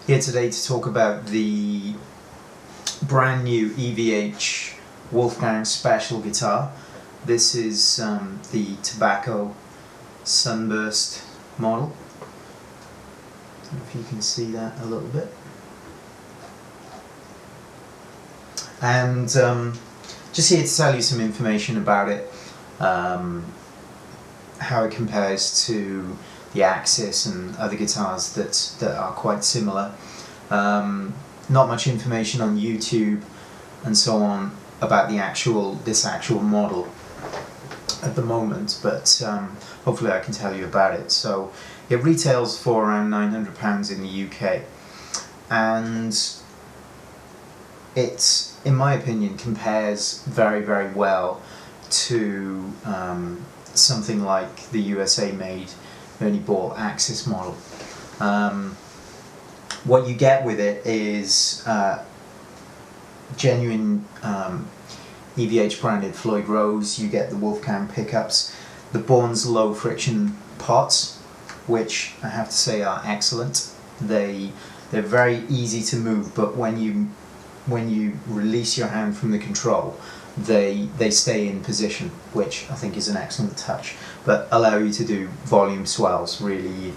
here today to talk about the brand new EVH Wolfgang special guitar. This is the Tobacco Sunburst model. I don't know if you can see that a little bit. And just here to tell you some information about it, how it compares to the Axis and other guitars that are quite similar. Not much information on YouTube and so on about this actual model at the moment, but hopefully I can tell you about it. So it retails for around £900 in the UK, and it, in my opinion, compares very, very well to something like the USA made Ernie Ball Axis model. What you get with it is genuine EVH branded Floyd Rose. You get the Wolfgang pickups, the Bourne's low friction pots, which I have to say are excellent. They're very easy to move, but when you release your hand from the control, they stay in position, which I think is an excellent touch, but allow you to do volume swells really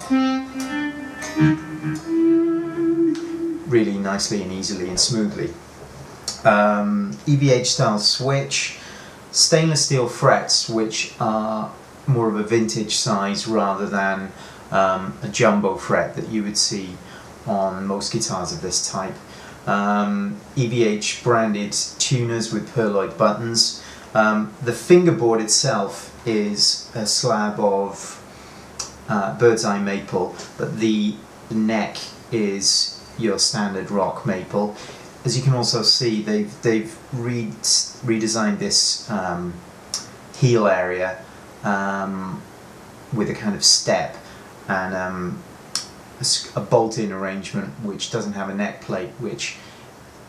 nicely and easily and smoothly. EVH style switch, stainless steel frets, which are more of a vintage size rather than a jumbo fret that you would see on most guitars of this type. EVH branded tuners with pearloid buttons. The fingerboard itself is a slab of bird's eye maple, but the neck is your standard rock maple. As you can also see, they've redesigned this heel area with a kind of step and a bolt-in arrangement which doesn't have a neck plate, which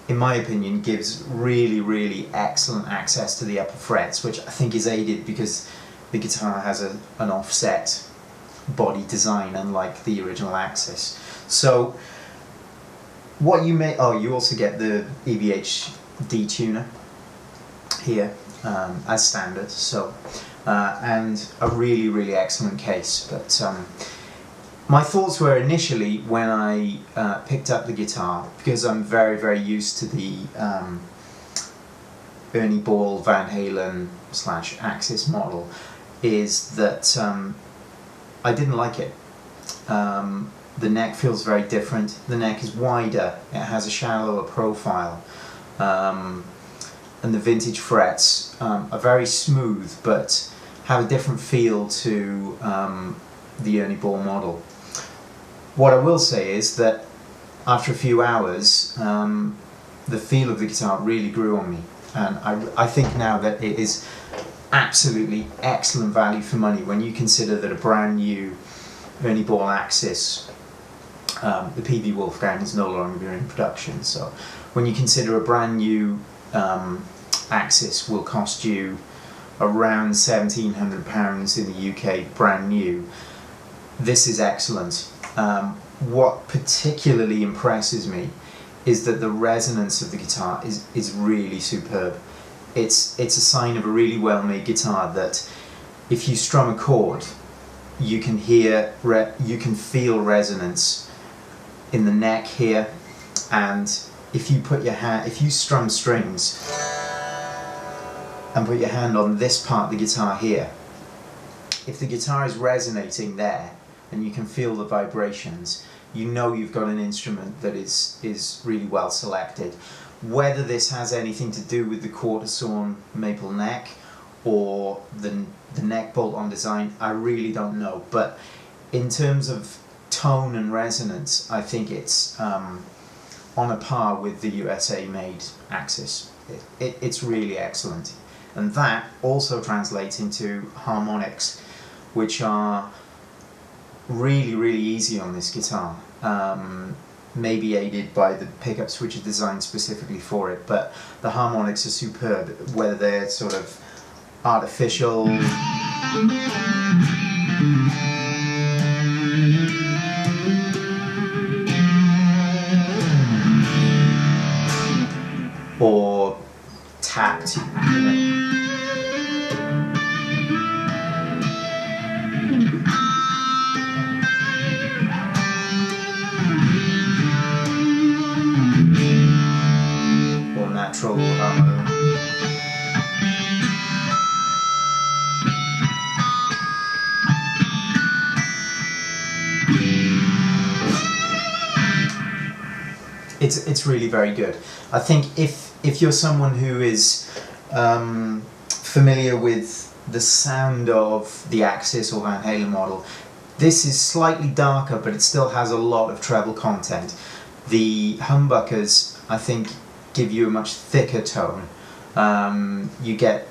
in my opinion gives really excellent access to the upper frets, which I think is aided because the guitar has an offset body design unlike the original Axis. So what you may, you also get the EVH D-tuner here as standard, so and a really excellent case. But my thoughts were initially when I picked up the guitar, because I'm very used to the Ernie Ball Van Halen / Axis model, is that I didn't like it. The neck feels very different. The neck is wider, it has a shallower profile, and the vintage frets are very smooth but have a different feel to the Ernie Ball model. What I will say is that after a few hours, the feel of the guitar really grew on me, and I think now that it is absolutely excellent value for money when you consider that a brand new Ernie Ball Axis, the PV Wolfgang, is no longer in production. So when you consider a brand new Axis will cost you around £1,700 in the UK brand new, this is excellent. What particularly impresses me is that the resonance of the guitar is really superb. It's a sign of a really well-made guitar that if you strum a chord, you can hear, you can feel resonance in the neck here, and if you strum strings and put your hand on this part of the guitar here, if the guitar is resonating there and you can feel the vibrations, you know you've got an instrument that is really well selected. Whether this has anything to do with the quarter sawn maple neck or the neck bolt-on design, I really don't know, but in terms of tone and resonance, I think it's on a par with the USA made Axis. It's really excellent, and that also translates into harmonics, which are really easy on this guitar, maybe aided by the pickups which are designed specifically for it, but the harmonics are superb, whether they're sort of artificial tapped. Or natural harmony. It's really very good. I think if you're someone who is familiar with the sound of the Axis or Van Halen model, this is slightly darker, but it still has a lot of treble content. The humbuckers, I think, give you a much thicker tone. You get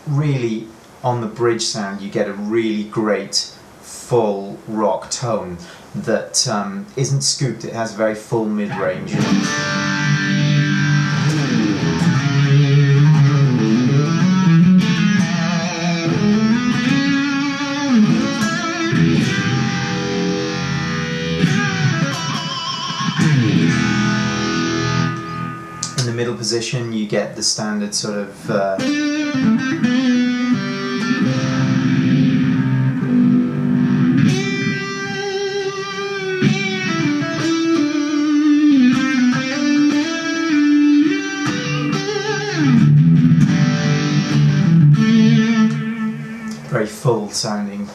really, on the bridge sound, you get a really great full rock tone that isn't scooped. It has a very full mid-range. In the middle position you get the standard sort of very full sounding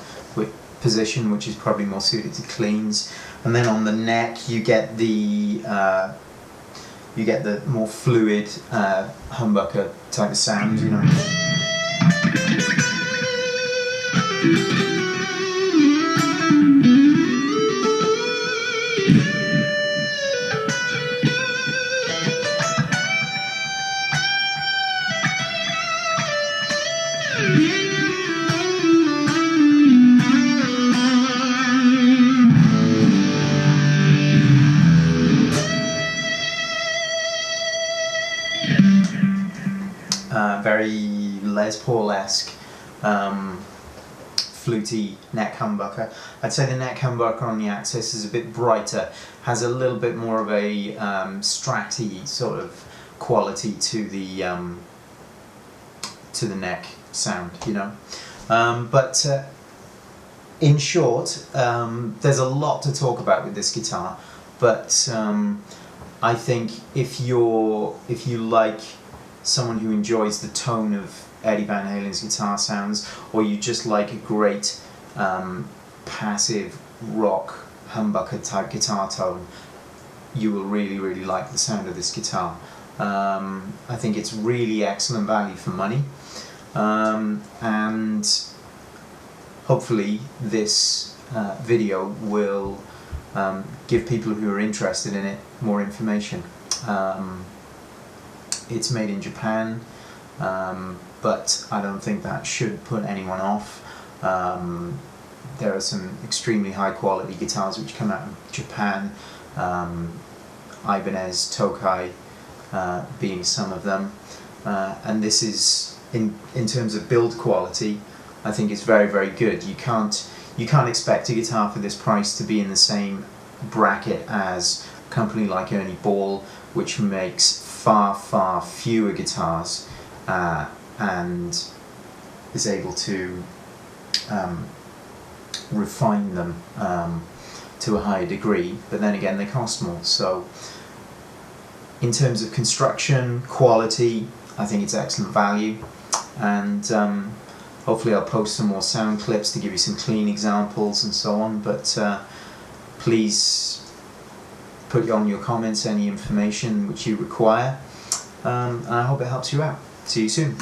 position, which is probably more suited to cleans. And then on the neck you get the more fluid humbucker type of sound, you know. Very Les Paul-esque fluty neck humbucker. I'd say the neck humbucker on the Axis is a bit brighter, has a little bit more of a stratty sort of quality to the neck sound, you know. But in short, there's a lot to talk about with this guitar, but I think if you like someone who enjoys the tone of Eddie Van Halen's guitar sounds, or you just like a great passive rock humbucker type guitar tone, you will really like the sound of this guitar. I think it's really excellent value for money, and hopefully this video will give people who are interested in it more information. It's made in Japan, but I don't think that should put anyone off. There are some extremely high quality guitars which come out of Japan, Ibanez, Tokai being some of them, and this is, in terms of build quality, I think it's very good. You can't expect a guitar for this price to be in the same bracket as a company like Ernie Ball, which makes far fewer guitars and is able to refine them to a higher degree, but then again they cost more. So in terms of construction, quality, I think it's excellent value, and hopefully I'll post some more sound clips to give you some clean examples and so on, but please put on your comments any information which you require, and I hope it helps you out. See you soon.